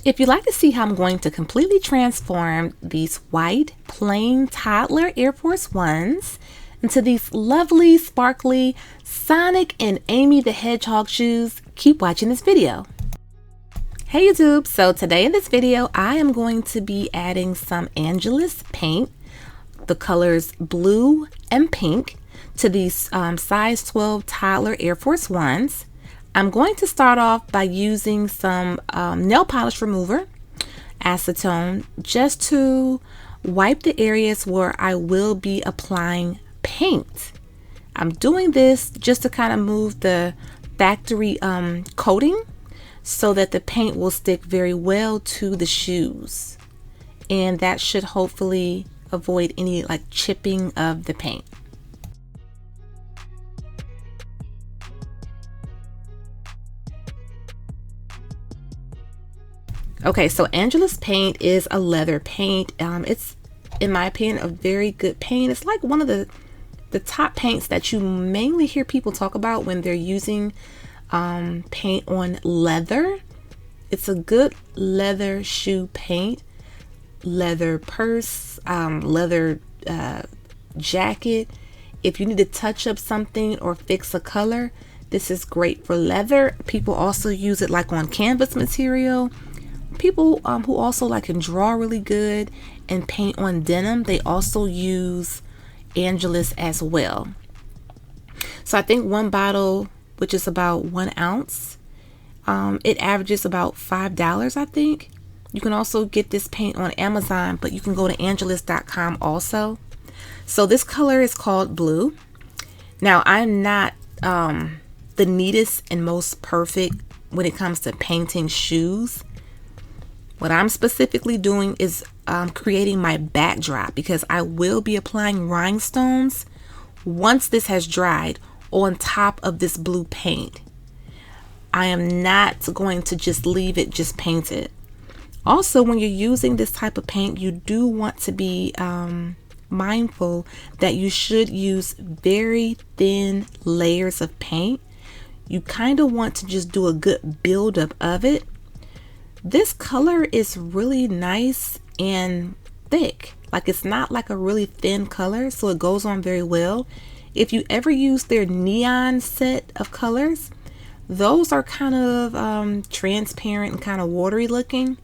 If you'd like to see how I'm going to completely transform these white plain toddler Air Force Ones into these lovely sparkly Sonic and Amy the Hedgehog shoes, keep watching this video. Hey YouTube, so today in this video I am going to be adding some Angelus paint, the colors blue and pink, to these size 12 toddler Air Force Ones. I'm going to start off by using some nail polish remover, acetone, just to wipe the areas where I will be applying paint. I'm doing this just to kind of move the factory coating so that the paint will stick very well to the shoes, and that should hopefully avoid any like chipping of the paint. Okay, so Angelus paint is a leather paint. It's, in my opinion, a very good paint. It's like one of the top paints that you mainly hear people talk about when they're using paint on leather. It's a good leather shoe paint, leather purse, leather jacket. If you need to touch up something or fix a color, this is great for leather. People also use it like on canvas material. People who also like can draw really good and paint on denim, they also use Angelus as well. So I think one bottle, which is about 1 ounce, it averages about $5, I think. You can also get this paint on Amazon, but you can go to angelus.com also. So this color is called blue. Now I'm not the neatest and most perfect when it comes to painting shoes. What I'm specifically doing is creating my backdrop, because I will be applying rhinestones once this has dried on top of this blue paint. I am not going to just leave it just painted. Also, when you're using this type of paint, you do want to be mindful that you should use very thin layers of paint. You kind of want to just do a good buildup of it. This color is really nice and thick. Like, it's not like a really thin color, so it goes on very well. If you ever use their neon set of colors, those are kind of transparent and kind of watery looking.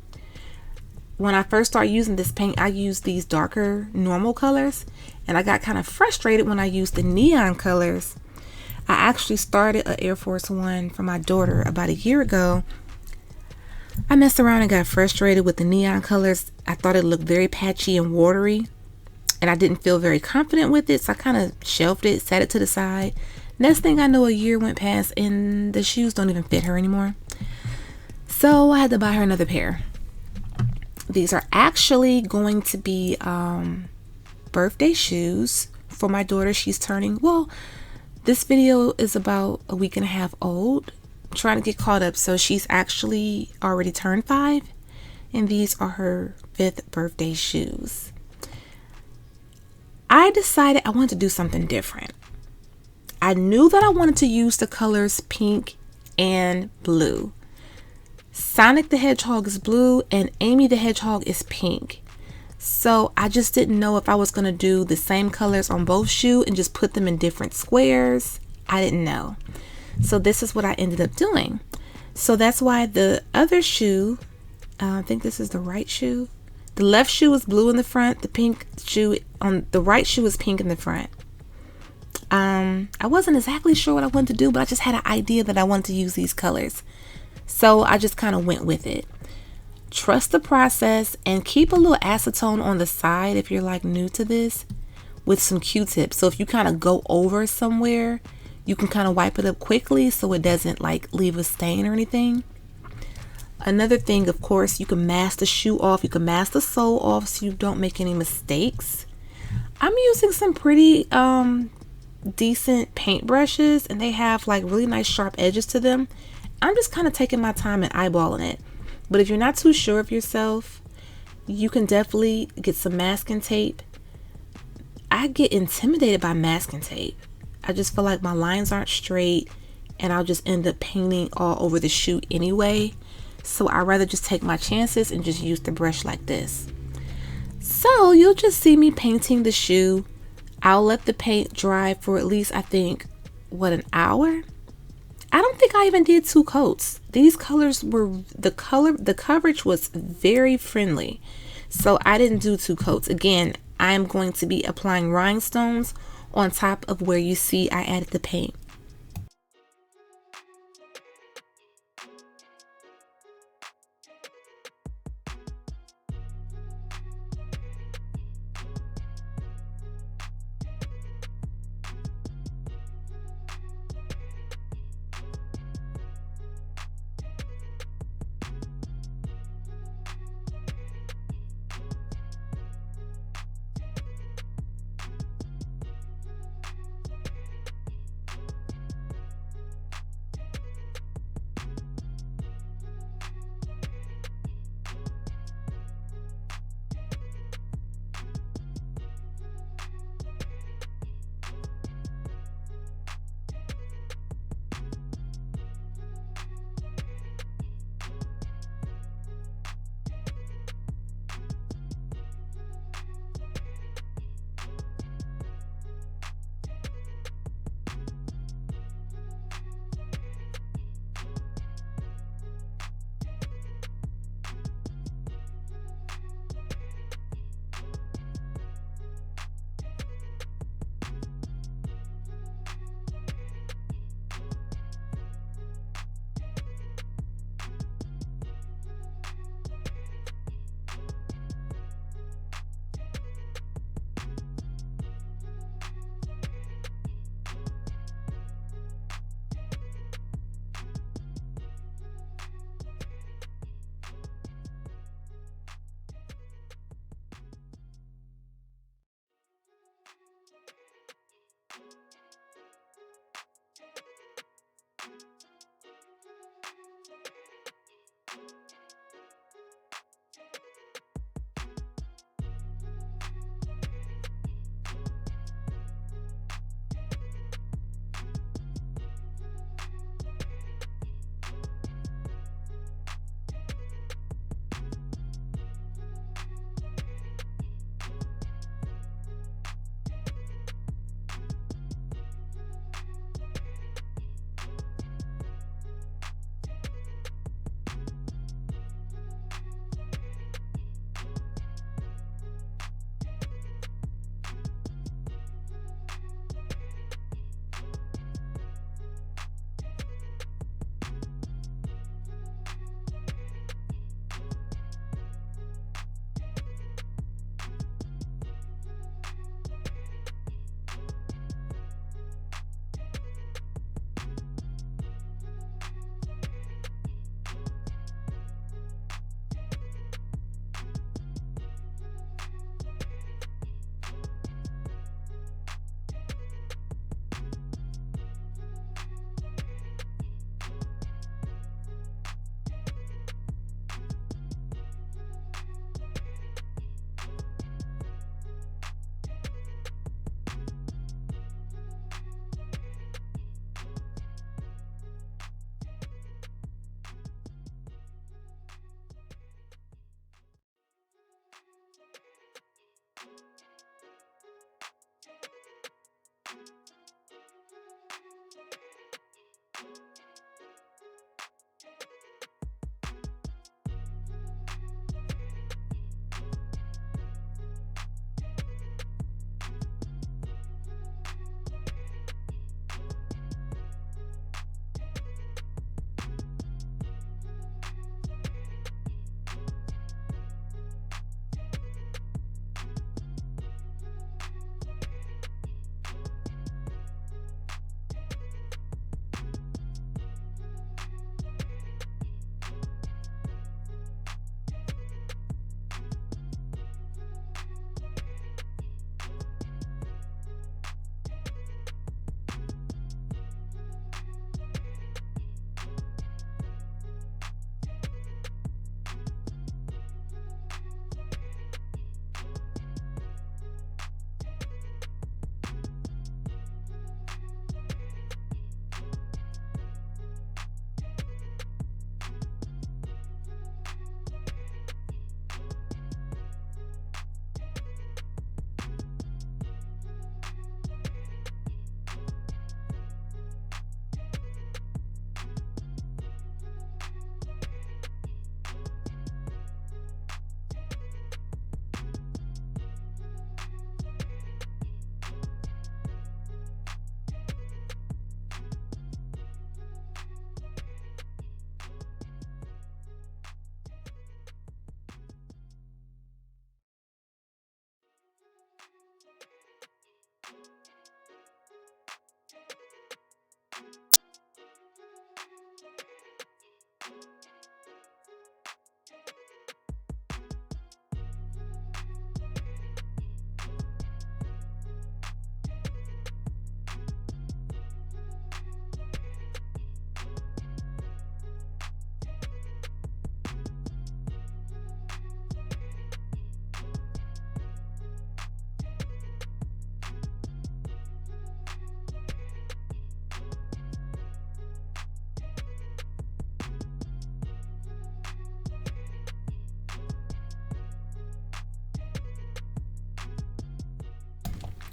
When I first started using this paint, I used these darker normal colors, and I got kind of frustrated when I used the neon colors. I actually started an Air Force One for my daughter about a year ago. I messed around and got frustrated with the neon colors. I thought it looked very patchy and watery, and I didn't feel very confident with it, so I kind of shelved it, set it to the side. Next thing I know, a year went past and the shoes don't even fit her anymore. So I had to buy her another pair. These are actually going to be birthday shoes for my daughter. She's turning, well, this video is about a week and a half old. Trying to get caught up, so she's actually already turned 5, and these are her 5th birthday shoes. I decided I wanted to do something different. I knew that I wanted to use the colors pink and blue. Sonic the Hedgehog is blue and Amy the Hedgehog is pink. So I just didn't know if I was going to do the same colors on both shoes and just put them in different squares. I didn't know. So this is what I ended up doing. So that's why the other shoe, I think this is the right shoe. The left shoe is blue in the front. The pink shoe on the right shoe is pink in the front. I wasn't exactly sure what I wanted to do, but I just had an idea that I wanted to use these colors. So I just kind of went with it. Trust the process and keep a little acetone on the side if you're like new to this, with some Q-tips. So if you kind of go over somewhere, you can kind of wipe it up quickly so it doesn't like leave a stain or anything. Another thing, of course, you can mask the shoe off. You can mask the sole off so you don't make any mistakes. I'm using some pretty decent paint brushes, and they have like really nice sharp edges to them. I'm just kind of taking my time and eyeballing it. But if you're not too sure of yourself, you can definitely get some masking tape. I get intimidated by masking tape. I just feel like my lines aren't straight and I'll just end up painting all over the shoe anyway. So I'd rather just take my chances and just use the brush like this. So you'll just see me painting the shoe. I'll let the paint dry for at least, I think, what, an hour? I don't think I even did 2 coats. These colors were, the coverage was very friendly. So I didn't do 2 coats. Again, I'm going to be applying rhinestones on top of where you see I added the paint.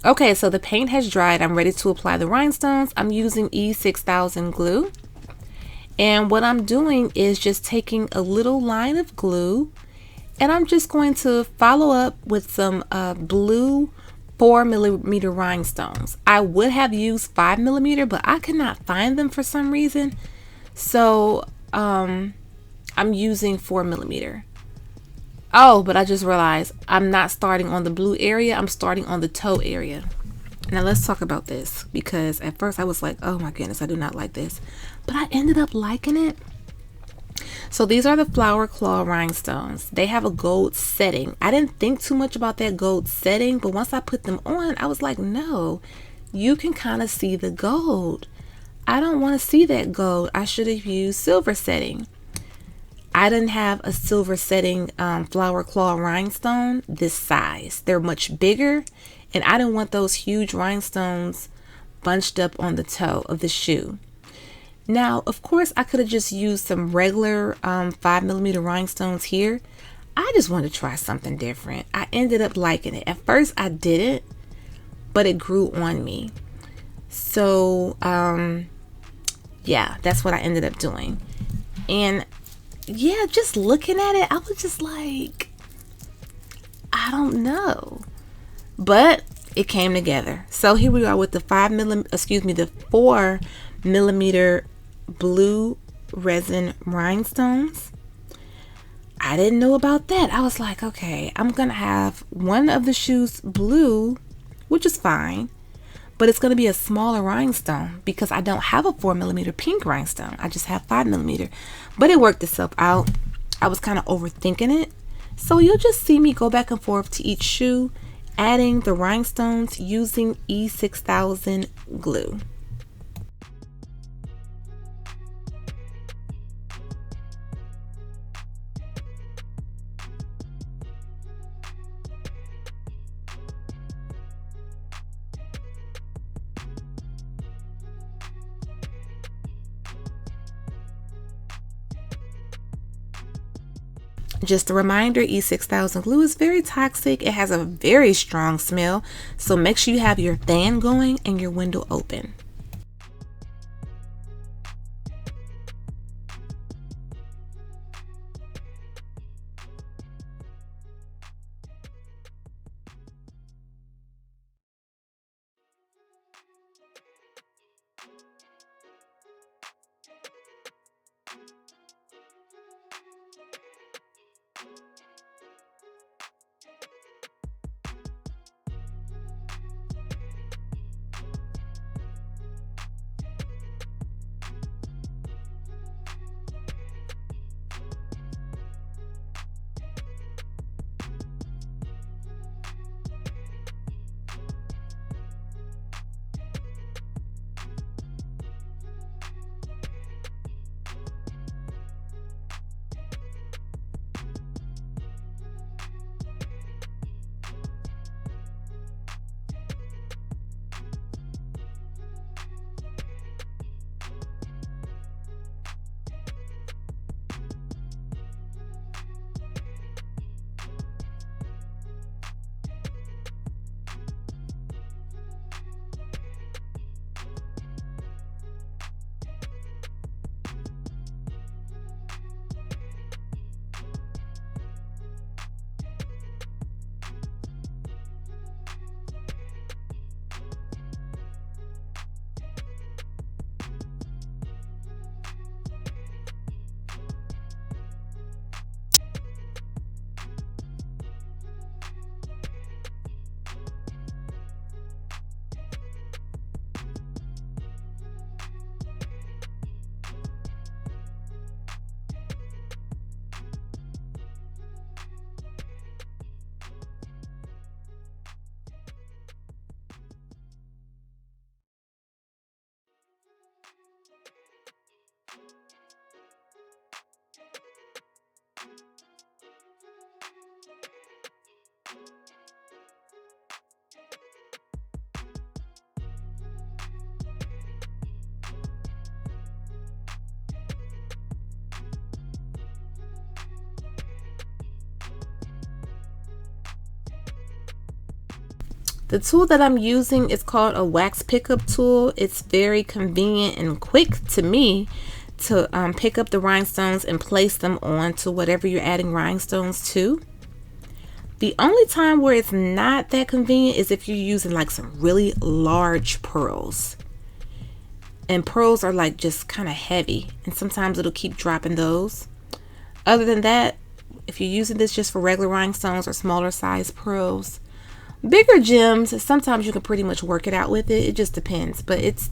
Okay, so the paint has dried. I'm ready to apply the rhinestones. I'm using E6000 glue. And what I'm doing is just taking a little line of glue, and I'm just going to follow up with some blue 4mm rhinestones. I would have used 5mm, but I could not find them for some reason. So I'm using 4mm. Oh, but I just realized I'm not starting on the blue area. I'm starting on the toe area. Now let's talk about this, because at first I was like, oh my goodness, I do not like this. But I ended up liking it. So these are the flower claw rhinestones. They have a gold setting. I didn't think too much about that gold setting, but once I put them on, I was like, no, you can kind of see the gold. I don't want to see that gold. I should have used silver setting. I didn't have a silver setting flower claw rhinestone this size. They're much bigger, and I didn't want those huge rhinestones bunched up on the toe of the shoe. Now, of course, I could have just used some regular 5mm rhinestones here. I just wanted to try something different. I ended up liking it. At first, I didn't, but it grew on me. So, yeah, that's what I ended up doing. And yeah, just looking at it, I was just like, I don't know. But it came together. So here we are with the 4mm blue resin rhinestones. I didn't know about that. I was like, okay, I'm gonna have one of the shoes blue, which is fine, but it's gonna be a smaller rhinestone because I don't have a 4mm pink rhinestone. I just have 5mm. But it worked itself out. I was kind of overthinking it. So you'll just see me go back and forth to each shoe, adding the rhinestones using E6000 glue. Just a reminder, E6000 glue is very toxic. It has a very strong smell, so make sure you have your fan going and your window open. The tool that I'm using is called a wax pickup tool. It's very convenient and quick to me to pick up the rhinestones and place them onto whatever you're adding rhinestones to. The only time where it's not that convenient is if you're using like some really large pearls. And pearls are like just kind of heavy, and sometimes it'll keep dropping those. Other than that, if you're using this just for regular rhinestones or smaller size pearls, bigger gems, sometimes you can pretty much work it out with it. It just depends, but it's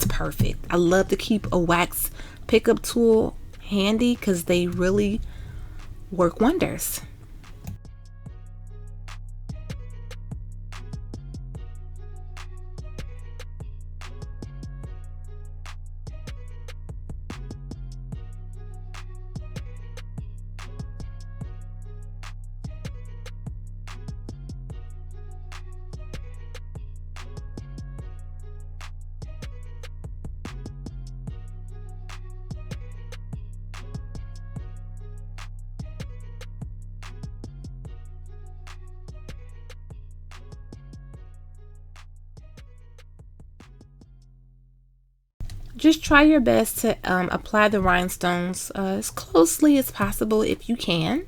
perfect. I love to keep a wax pickup tool handy because they really work wonders. Just try your best to apply the rhinestones as closely as possible if you can.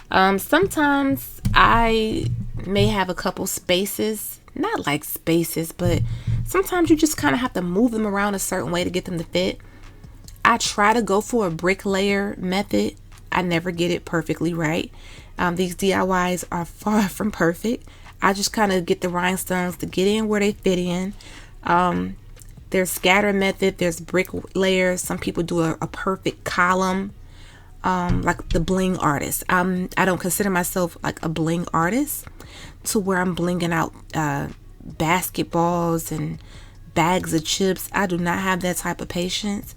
Sometimes I may have a couple spaces, not like spaces, but sometimes you just kind of have to move them around a certain way to get them to fit. I try to go for a brick layer method. I never get it perfectly right. These DIYs are far from perfect. I just kind of get the rhinestones to get in where they fit in. There's scatter method, there's brick layers. Some people do a perfect column, like the bling artist. I don't consider myself like a bling artist to where I'm blinging out basketballs and bags of chips. I do not have that type of patience.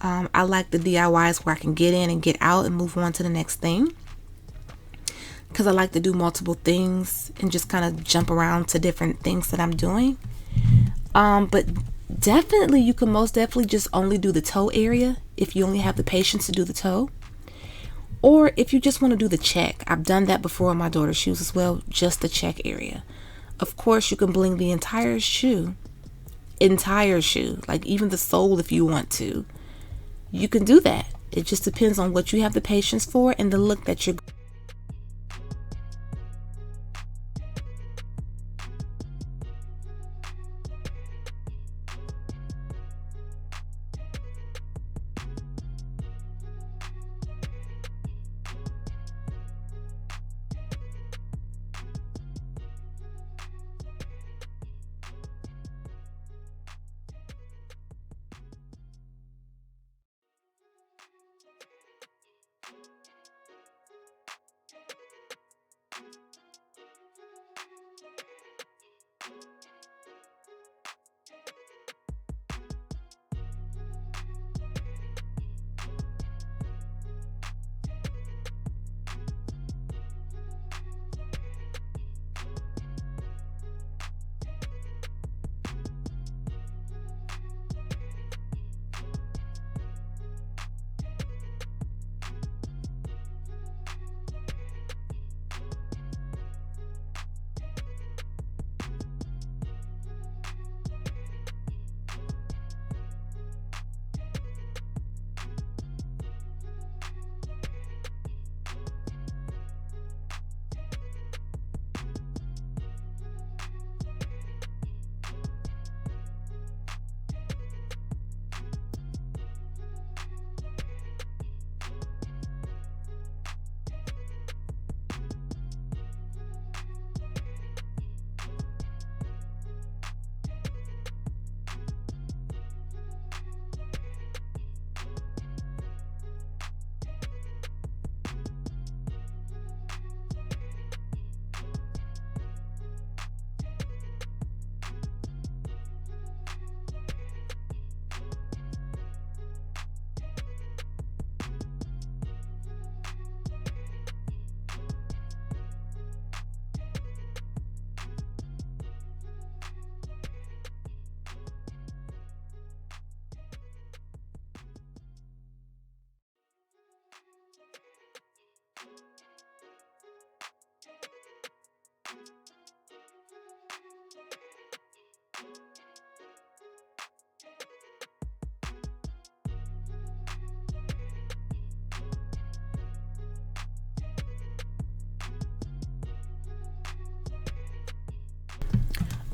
I like the DIYs where I can get in and get out and move on to the next thing, because I like to do multiple things and just kind of jump around to different things that I'm doing. But definitely, you can most definitely just only do the toe area if you only have the patience to do the toe. Or if you just want to do the check. I've done that before on my daughter's shoes as well, just the check area. Of course, you can bling the entire shoe, like even the sole if you want to. You can do that. It just depends on what you have the patience for and the look that you're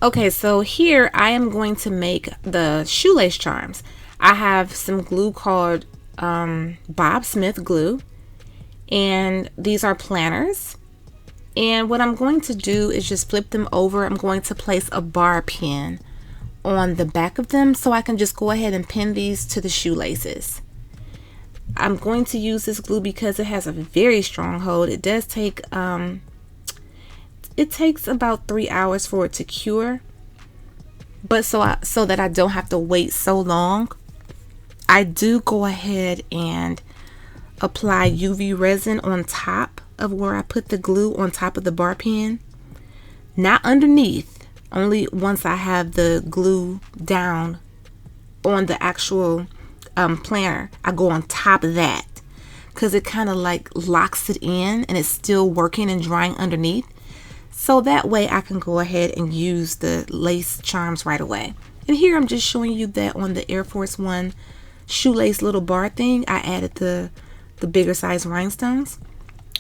Okay, so here I am going to make the shoelace charms. I have some glue called Bob Smith glue, and these are planners. And what I'm going to do is just flip them over. I'm going to place a bar pin on the back of them so I can just go ahead and pin these to the shoelaces. I'm going to use this glue because it has a very strong hold. It does take it takes about 3 hours for it to cure, but so that I don't have to wait so long, I do go ahead and apply UV resin on top of where I put the glue, on top of the bar pin, not underneath. Only once I have the glue down on the actual planner, I go on top of that, because it kind of like locks it in and it's still working and drying underneath. So that way I can go ahead and use the lace charms right away. And here I'm just showing you that on the Air Force One shoelace little bar thing, I added the bigger size rhinestones.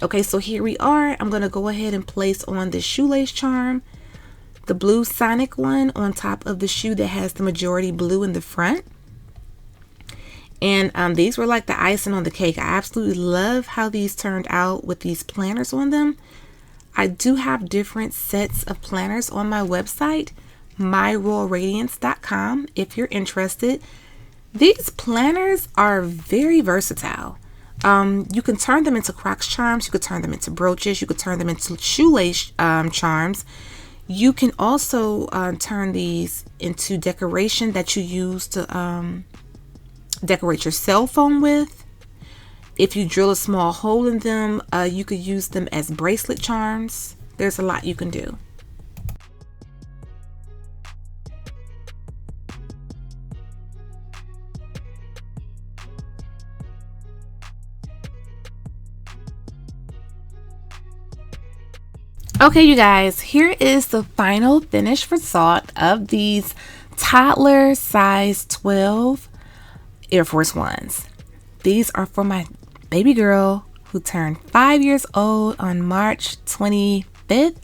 Okay, so here we are. I'm going to go ahead and place on the shoelace charm, the blue Sonic one, on top of the shoe that has the majority blue in the front. And these were like the icing on the cake. I absolutely love how these turned out with these planners on them. I do have different sets of planners on my website, myroyalradiance.com, if you're interested. These planners are very versatile. You can turn them into Crocs charms, you could turn them into brooches, you could turn them into shoelace charms. You can also turn these into decoration that you use to decorate your cell phone with. If you drill a small hole in them, you could use them as bracelet charms. There's a lot you can do. Okay, you guys, here is the final finished result of these toddler size 12 Air Force Ones. These are for my baby girl who turned 5 years old on March 25th.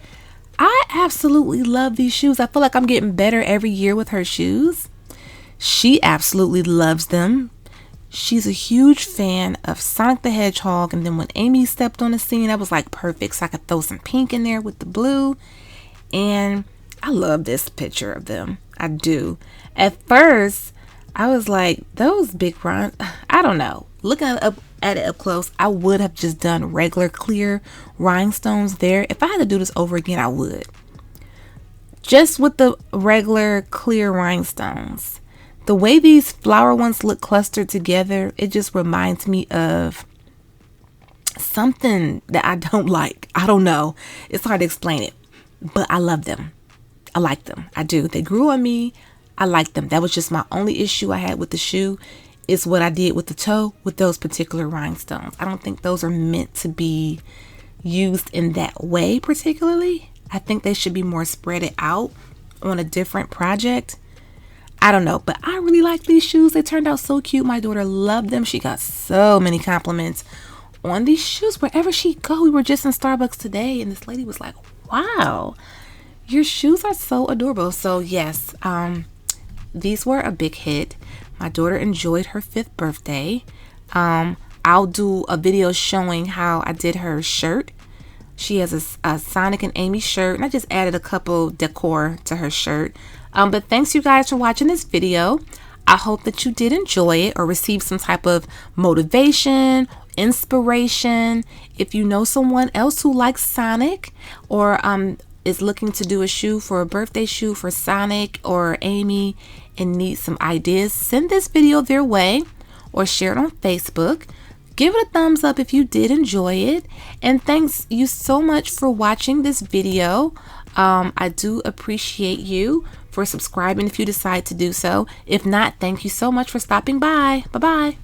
I absolutely love these shoes. I feel like I'm getting better every year with her shoes. She absolutely loves them. She's a huge fan of Sonic the Hedgehog, and then when Amy stepped on the scene, I was like perfect, so I could throw some pink in there with the blue. And I love this picture of them. I do. At first, I was like, those big runs, I don't know. Looking at it up close, I would have just done regular clear rhinestones there. If I had to do this over again, I would. Just with the regular clear rhinestones. The way these flower ones look clustered together, it just reminds me of something that I don't like. I don't know. It's hard to explain it, but I love them. I like them. I do. They grew on me. I like them. That was just my only issue I had with the shoe. Is what I did with the toe with those particular rhinestones. I don't think those are meant to be used in that way particularly. I think they should be more spread out on a different project. I don't know, but I really like these shoes. They turned out so cute. My daughter loved them. She got so many compliments on these shoes wherever she go. We were just in Starbucks today and this lady was like, wow, your shoes are so adorable. So yes, these were a big hit. My daughter enjoyed her 5th birthday. I'll do a video showing how I did her shirt. She has a Sonic and Amy shirt, and I just added a couple decor to her shirt. But thanks you guys for watching this video. I hope that you did enjoy it or receive some type of motivation, inspiration. If you know someone else who likes Sonic or is looking to do a shoe for a birthday shoe for Sonic or Amy and needs some ideas, send this video their way or share it on Facebook. Give it a thumbs up if you did enjoy it. And thanks you so much for watching this video. I do appreciate you for subscribing if you decide to do so. If not, thank you so much for stopping by. Bye-bye.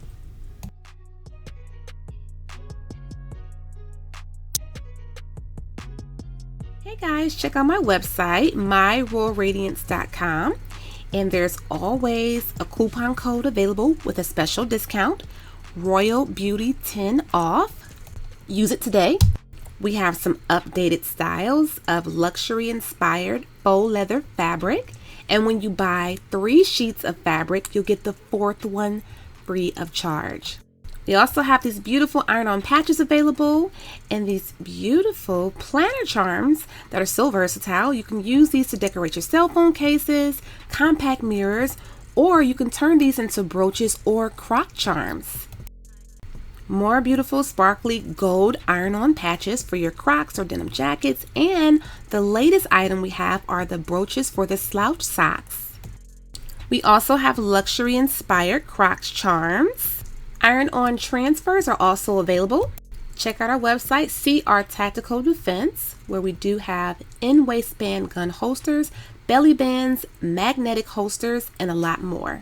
Hey guys, check out my website, myroyalradiance.com. And there's always a coupon code available with a special discount, Royal Beauty 10 off. Use it today. We have some updated styles of luxury inspired faux leather fabric. And when you buy 3 sheets of fabric, you'll get the 4th one free of charge. We also have these beautiful iron-on patches available and these beautiful planner charms that are so versatile. You can use these to decorate your cell phone cases, compact mirrors, or you can turn these into brooches or croc charms. More beautiful sparkly gold iron-on patches for your crocs or denim jackets, and the latest item we have are the brooches for the slouch socks. We also have luxury inspired crocs charms. Iron-on transfers are also available. Check out our website, see our tactical defense, where we do have in-waistband gun holsters, belly bands, magnetic holsters, and a lot more.